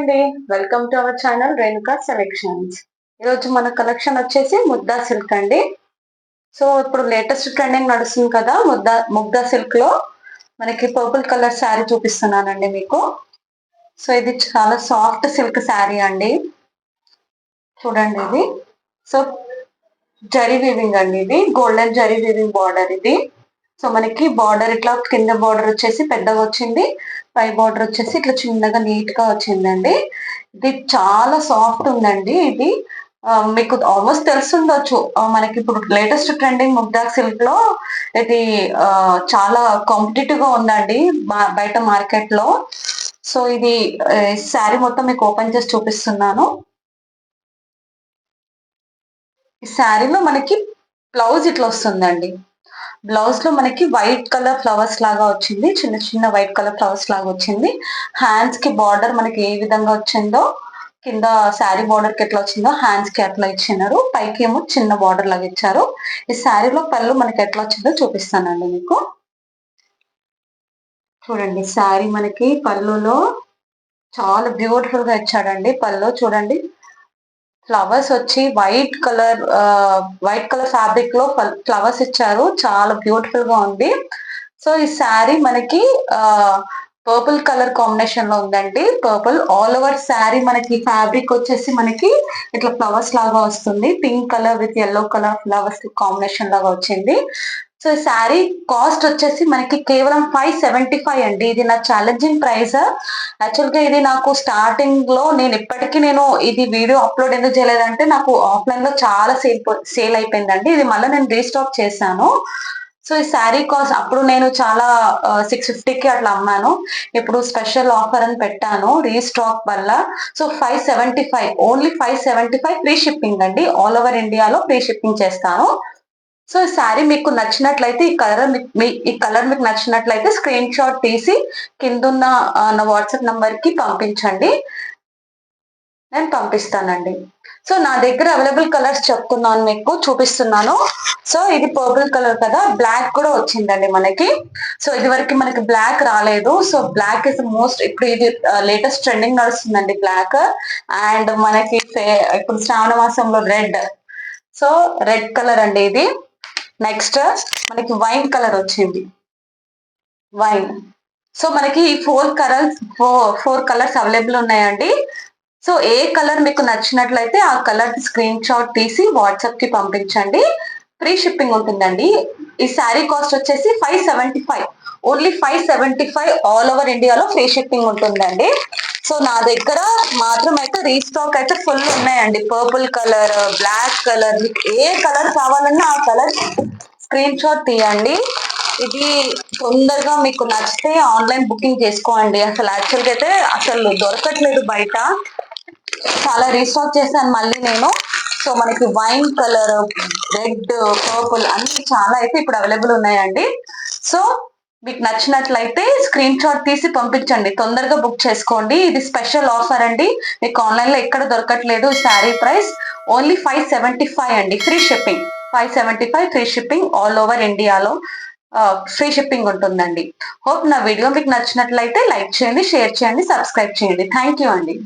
అండి, welcome to our channel Renuka selections. ఈరోజు మన కలెక్షన్ వచ్చేసి ముద్దా సిల్క్ అండి. సో ఇప్పుడు లేటెస్ట్ ట్రెండింగ్ నడుస్తుంది కదా, ముద్దా సిల్క్ లో మనకి పర్పుల్ కలర్ శారీ చూపిస్తున్నానండి మీకు. సో ఇది చాలా సాఫ్ట్ సిల్క్ శారీ అండి, చూడండి ఇది. సో జరీ వీవింగ్ అండి, ఇది గోల్డెన్ జరీ వీవింగ్ బార్డర్ ఇది. సో మనకి బార్డర్ ఇట్లా కింద బార్డర్ వచ్చేసి పెద్దగా వచ్చింది, పై బార్డర్ వచ్చేసి ఇట్లా చిన్నగా నీట్ గా వచ్చిందండి. ఇది చాలా సాఫ్ట్ ఉందండి. ఇది మీకు ఆల్మోస్ట్ తెలుసుండొచ్చు, మనకి ఇప్పుడు లేటెస్ట్ ట్రెండింగ్ ముగ్దా సిల్క్ లో ఇది చాలా కాంపిటేటివ్ గా ఉందండి బయట మార్కెట్ లో. సో ఇది శారీ మొత్తం మీకు ఓపెన్ చేసి చూపిస్తున్నాను. ఈ శారీలో మనకి బ్లౌజ్ ఇట్లా వస్తుందండి. బ్లౌజ్ లో మనకి వైట్ కలర్ ఫ్లవర్స్ లాగా వచ్చింది, చిన్న చిన్న వైట్ కలర్ ఫ్లవర్స్ లాగా వచ్చింది. హ్యాండ్స్ కి బార్డర్ మనకి ఏ విధంగా వచ్చిందో, కింద శారీ బార్డర్ కి ఎట్లా వచ్చిందో హ్యాండ్స్ కి అట్లా ఇచ్చినారు, పైకి ఏమో చిన్న బార్డర్ లాగా ఇచ్చారు. ఈ శారీలో పళ్ళు మనకి ఎట్లా వచ్చిందో చూపిస్తానండి మీకు. చూడండి శారీ మనకి పళ్ళులో చాలా బ్యూటిఫుల్ గా ఇచ్చాడండి. పళ్ళు చూడండి, ఫ్లవర్స్ వచ్చి వైట్ కలర్ ఫ్యాబ్రిక్ లో ఫ్లవర్స్ ఇచ్చారు, చాలా బ్యూటిఫుల్ గా ఉంది. సో ఈ శారీ మనకి పర్పుల్ కలర్ కాంబినేషన్ లో ఉందండి. పర్పుల్ ఆల్ ఓవర్ శారీ మనకి ఫ్యాబ్రిక్ వచ్చేసి మనకి ఇట్లా ఫ్లవర్స్ లాగా వస్తుంది, pink colour with yellow colour flowers combination లాగా వచ్చింది. సో ఈ శారీ కాస్ట్ వచ్చేసి మనకి కేవలం 575 అండి. ఇది నా ఛాలెంజింగ్ ప్రైస్. యాక్చువల్ గా ఇది నాకు స్టార్టింగ్ లో నేను ఇది వీడియో అప్లోడ్ ఎందుకు చేయలేదంటే, నాకు ఆఫ్లైన్ లో చాలా సేల్ అయిపోయిందండి. ఇది మళ్ళీ నేను రీస్టాక్ చేశాను. సో ఈ శారీ కాస్ట్ అప్పుడు నేను చాలా 650కి అట్లా అమ్మాను, ఇప్పుడు స్పెషల్ ఆఫర్ అని పెట్టాను రీస్టాక్ వల్ల. సో 575, ఓన్లీ 575 ఫ్రీ షిప్పింగ్ అండి, ఆల్ ఓవర్ ఇండియాలో ఫ్రీ షిప్పింగ్ చేస్తాను. సో ఈ శారీ మీకు నచ్చినట్లయితే, ఈ కలర్ మీకు నచ్చినట్లయితే స్క్రీన్ షాట్ తీసి కిందున్న నా వాట్సాప్ నంబర్ కి పంపించండి, నేను పంపిస్తానండి. సో నా దగ్గర అవైలబుల్ కలర్స్ చెప్తున్నాను, మీకు చూపిస్తున్నాను. సో ఇది పర్పుల్ కలర్ కదా, బ్లాక్ కూడా వచ్చిందండి మనకి. సో ఇది వరకు మనకి బ్లాక్ రాలేదు. సో బ్లాక్ ఇస్ మోస్ట్, ఇప్పుడు ఇది లేటెస్ట్ ట్రెండింగ్ నడుస్తుందండి బ్లాక్. అండ్ మనకి ఇప్పుడు శ్రావణ మాసంలో రెడ్, సో రెడ్ కలర్ అండి ఇది. నెక్స్ట్ మనకి వైన్ కలర్ వచ్చింది, వైన్. సో మనకి ఈ ఫోర్ కలర్స్ అవైలబుల్ ఉన్నాయండి. సో ఏ కలర్ మీకు నచ్చినట్లయితే ఆ కలర్ స్క్రీన్ షాట్ తీసి వాట్సాప్ కి పంపించండి, ఫ్రీ షిప్పింగ్ ఉంటుందండి. ఈ శారీ కాస్ట్ వచ్చేసి 575, ఓన్లీ 575 ఆల్ ఓవర్ ఇండియాలో ఫ్రీ షిప్పింగ్ ఉంటుందండి. సో నా దగ్గర మాత్రం అయితే రీస్టాక్ అయితే ఫుల్ ఉన్నాయండి. పర్పుల్ కలర్, బ్లాక్ కలర్, మీకు ఏ కలర్ కావాలన్నా ఆ కలర్ స్క్రీన్ షాట్ తీయండి. ఇది తొందరగా మీకు నచ్చితే ఆన్లైన్ బుకింగ్ చేసుకోండి. అసలు యాక్చువల్గా అయితే అసలు దొరకట్లేదు బయట, చాలా రీస్టాక్ చేశాను మళ్ళీ నేను. సో మనకి వైన్ కలర్, రెడ్, పర్పుల్ అన్ని చాలా అయితే ఇప్పుడు అవైలబుల్ ఉన్నాయండి. సో మీకు నచ్చినట్లయితే స్క్రీన్ షాట్ తీసి పంపించండి, తొందరగా బుక్ చేసుకోండి. ఇది స్పెషల్ ఆఫర్ అండి, మీకు ఆన్లైన్ లో ఎక్కడ దొరకట్లేదు. శారీ ప్రైస్ ఓన్లీ 575 అండి, free shipping. 575 free shipping, all over ఇండియాలో ఫ్రీ షిప్పింగ్ ఉంటుందండి. హోప్ నా వీడియో మీకు నచ్చినట్లయితే లైక్ చేయండి, షేర్ చేయండి, సబ్స్క్రైబ్ చేయండి. థ్యాంక్ యూ అండి.